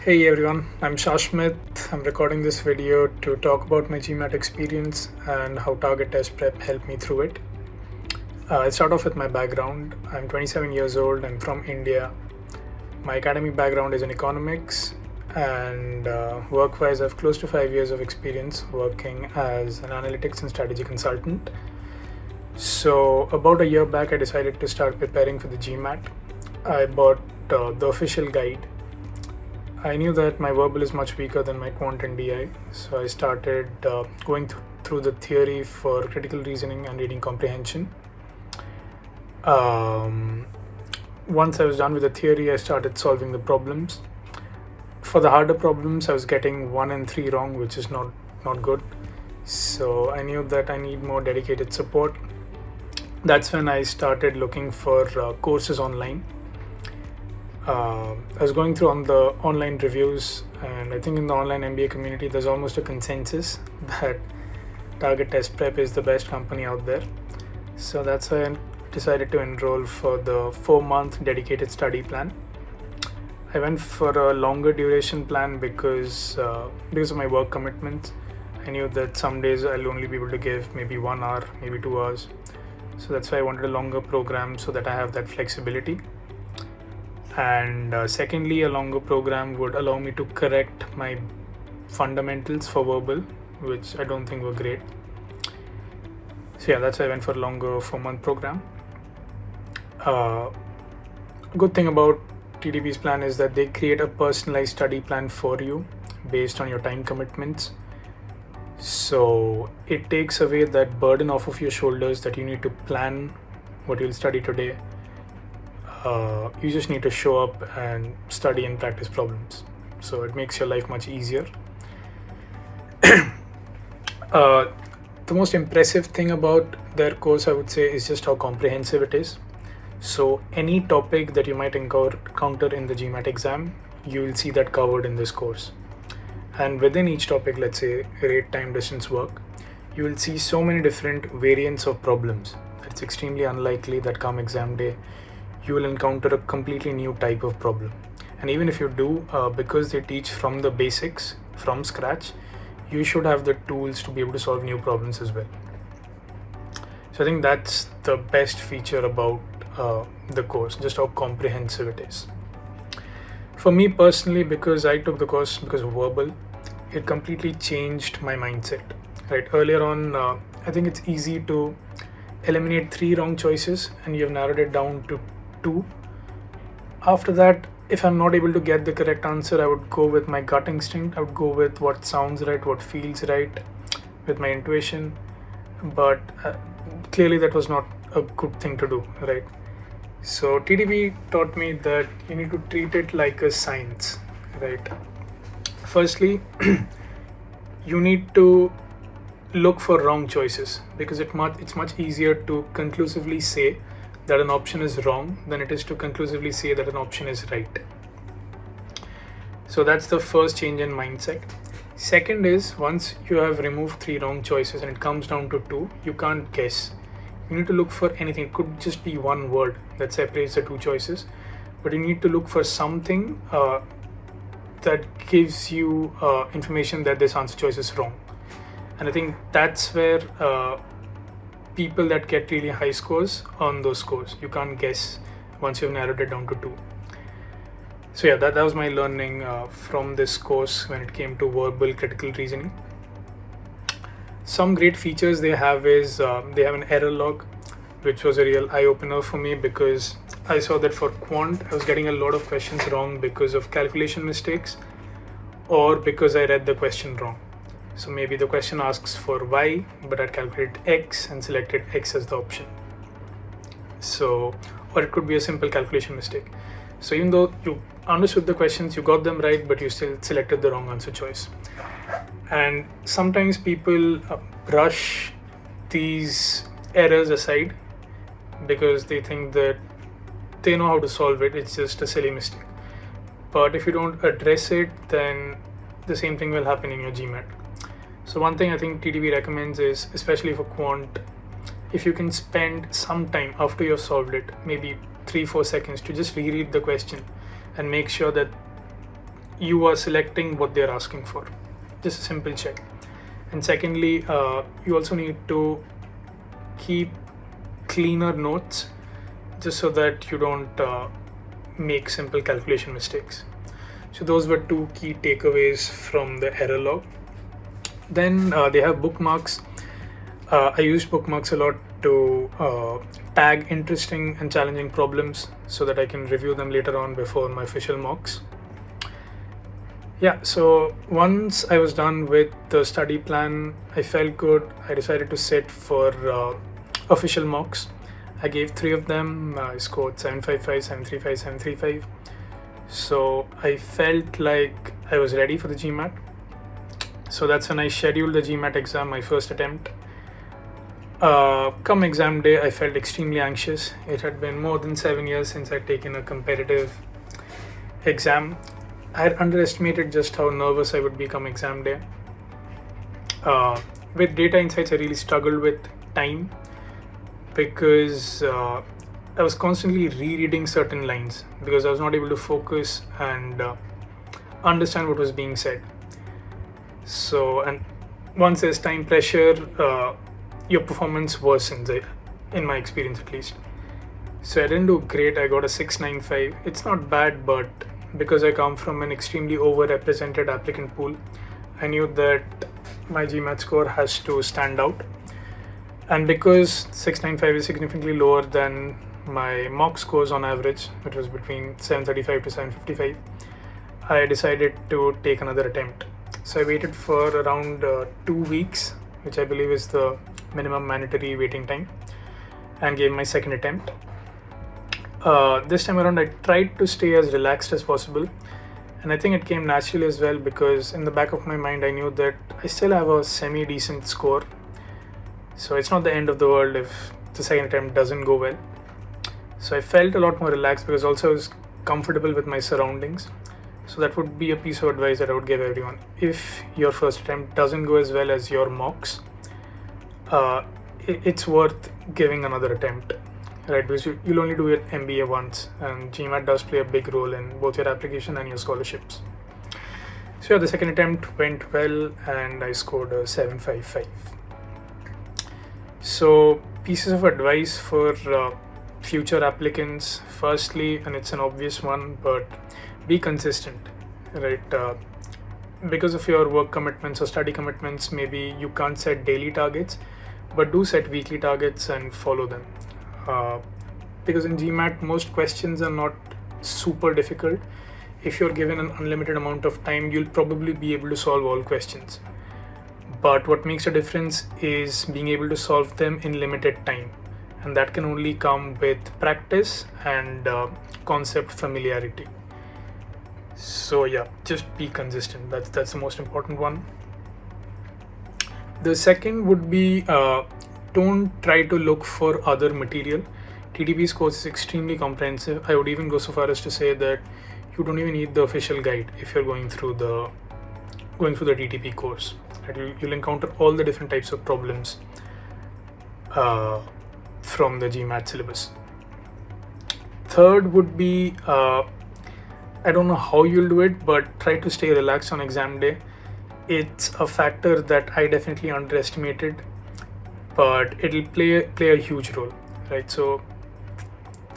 Hey everyone, I'm Sasmit. I'm recording this video to talk about my GMAT experience and how target test prep helped me through it. I'll start off with my background. I'm 27 years old. I'm from India. My academic background is in economics, and work-wise, I have close to 5 years of experience working as an analytics and strategy consultant. So about a year back, I decided to start preparing for the GMAT. I bought the official guide. I knew that my verbal is much weaker than my quant and DI, so I started going through the theory for critical reasoning and reading comprehension. Once I was done with the theory, I started solving the problems. For the harder problems, I was getting 1 and 3 wrong, which is not good. So I knew that I need more dedicated support. That's when I started looking for courses online. I was going through on the online reviews, and I think in the online MBA community there's almost a consensus that Target Test Prep is the best company out there. So that's why I decided to enroll for the 4-month dedicated study plan. I went for a longer duration plan because of my work commitments. I knew that some days I'll only be able to give maybe 1 hour, maybe 2 hours. So that's why I wanted a longer program so that I have that flexibility. And secondly, a longer program would allow me to correct my fundamentals for verbal, which I don't think were great. So yeah, that's why I went for a longer 4-month program. Good thing about TDP's plan is that they create a personalized study plan for you based on your time commitments. So it takes away that burden off of your shoulders that you need to plan what you'll study today. You just need to show up and study and practice problems. So it makes your life much easier. The most impressive thing about their course, I would say, is just how comprehensive it is. So any topic that you might encounter in the GMAT exam, you will see that covered in this course. And within each topic, let's say rate, time, distance, work, you will see so many different variants of problems. It's extremely unlikely that come exam day, you will encounter a completely new type of problem. And even if you do, because they teach from the basics, from scratch, you should have the tools to be able to solve new problems as well. So I think that's the best feature about the course, just how comprehensive it is. For me personally, because I took the course because of verbal, it completely changed my mindset. Right, earlier on, I think it's easy to eliminate 3 wrong choices and you've narrowed it down to 2. After that, if I'm not able to get the correct answer, I would go with my gut instinct. I would go with what sounds right, what feels right, with my intuition. But clearly that was not a good thing to do, right? So TDP taught me that you need to treat it like a science, right? Firstly, you need to look for wrong choices because it's much easier to conclusively say that an option is wrong than it is to conclusively say that an option is right. So that's the first change in mindset. Second is, once you have removed 3 wrong choices and it comes down to 2, you can't guess. You need to look for anything. It could just be one word that separates the 2 choices, but you need to look for something that gives you information that this answer choice is wrong. And I think that's where people that get really high scores on those scores, you can't guess once you've narrowed it down to 2. So yeah, that was my learning from this course when it came to verbal critical reasoning. Some great features they have is they have an error log, which was a real eye-opener for me because I saw that for quant I was getting a lot of questions wrong because of calculation mistakes or because I read the question wrong. So maybe the question asks for y, but I calculated x and selected x as the option. So, or it could be a simple calculation mistake. So even though you understood the questions, you got them right, but you still selected the wrong answer choice. And sometimes people brush these errors aside because they think that they know how to solve it, it's just a silly mistake. But if you don't address it, then the same thing will happen in your GMAT. So one thing I think TDP recommends is, especially for quant, if you can spend some time after you've solved it, maybe 3-4 seconds, to just reread the question and make sure that you are selecting what they're asking for. Just a simple check. And secondly, you also need to keep cleaner notes just so that you don't make simple calculation mistakes. So those were two key takeaways from the error log. Then they have bookmarks. I use bookmarks a lot to tag interesting and challenging problems so that I can review them later on before my official mocks. Yeah, so once I was done with the study plan, I felt good. I decided to sit for official mocks. I gave 3 of them. I scored 755, 735, 735. So I felt like I was ready for the GMAT. So that's when I scheduled the GMAT exam, my first attempt. Come exam day, I felt extremely anxious. It had been more than 7 years since I'd taken a competitive exam. I had underestimated just how nervous I would be come exam day. With data insights, I really struggled with time because I was constantly rereading certain lines because I was not able to focus and understand what was being said. So, and once there's time pressure, your performance worsens, in my experience at least. So I didn't do great. I got a 695. It's not bad, but because I come from an extremely overrepresented applicant pool, I knew that my GMAT score has to stand out. And because 695 is significantly lower than my mock scores on average, it was between 735 to 755, I decided to take another attempt. So I waited for around 2 weeks, which I believe is the minimum mandatory waiting time, and gave my second attempt. This time around, I tried to stay as relaxed as possible, and I think it came naturally as well because in the back of my mind, I knew that I still have a semi-decent score. So it's not the end of the world if the second attempt doesn't go well. So I felt a lot more relaxed because also I was comfortable with my surroundings. So that would be a piece of advice that I would give everyone. If your first attempt doesn't go as well as your mocks, it's worth giving another attempt, right? Because you'll only do your MBA once, and GMAT does play a big role in both your application and your scholarships. So yeah, the second attempt went well and I scored a 755. So pieces of advice for future applicants. Firstly, and it's an obvious one, but be consistent, right? Because of your work commitments or study commitments, maybe you can't set daily targets, but do set weekly targets and follow them. Because in GMAT, most questions are not super difficult. If you're given an unlimited amount of time, you'll probably be able to solve all questions. But what makes a difference is being able to solve them in limited time. And that can only come with practice and concept familiarity. So yeah, just be consistent. That's the most important one. The second would be don't try to look for other material. TTP's course is extremely comprehensive. I would even go so far as to say that you don't even need the official guide if you're going through the TTP course. Right? You'll encounter all the different types of problems from the GMAT syllabus. Third would be I don't know how you'll do it, but try to stay relaxed on exam day. It's a factor that I definitely underestimated, but it'll play a huge role, right? So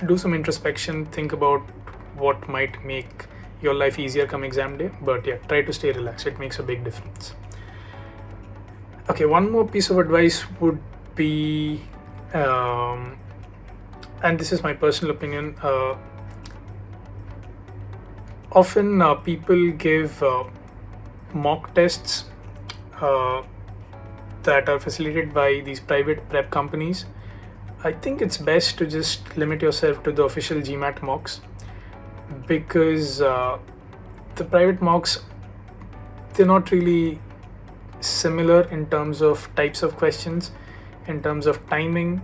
do some introspection, think about what might make your life easier come exam day, but yeah, try to stay relaxed. It makes a big difference. Okay, one more piece of advice would be, and this is my personal opinion, often people give mock tests that are facilitated by these private prep companies. I think it's best to just limit yourself to the official GMAT mocks, because the private mocks, they're not really similar in terms of types of questions, in terms of timing,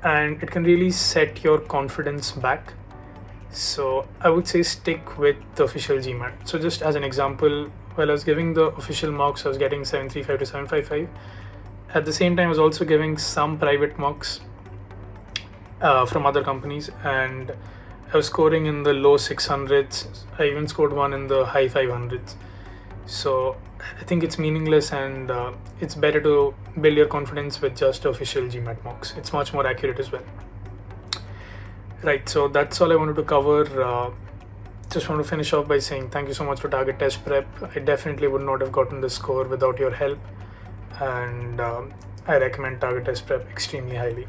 and it can really set your confidence back. So I would say stick with the official GMAT. So just as an example, while I was giving the official mocks, I was getting 735 to 755. At the same time, I was also giving some private mocks from other companies, and I was scoring in the low 600s. I even scored one in the high 500s. So I think it's meaningless, and it's better to build your confidence with just official GMAT mocks. It's much more accurate as well. Right, so that's all I wanted to cover. Just want to finish off by saying thank you so much for Target Test Prep. I definitely would not have gotten this score without your help, and I recommend Target Test Prep extremely highly.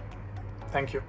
Thank you.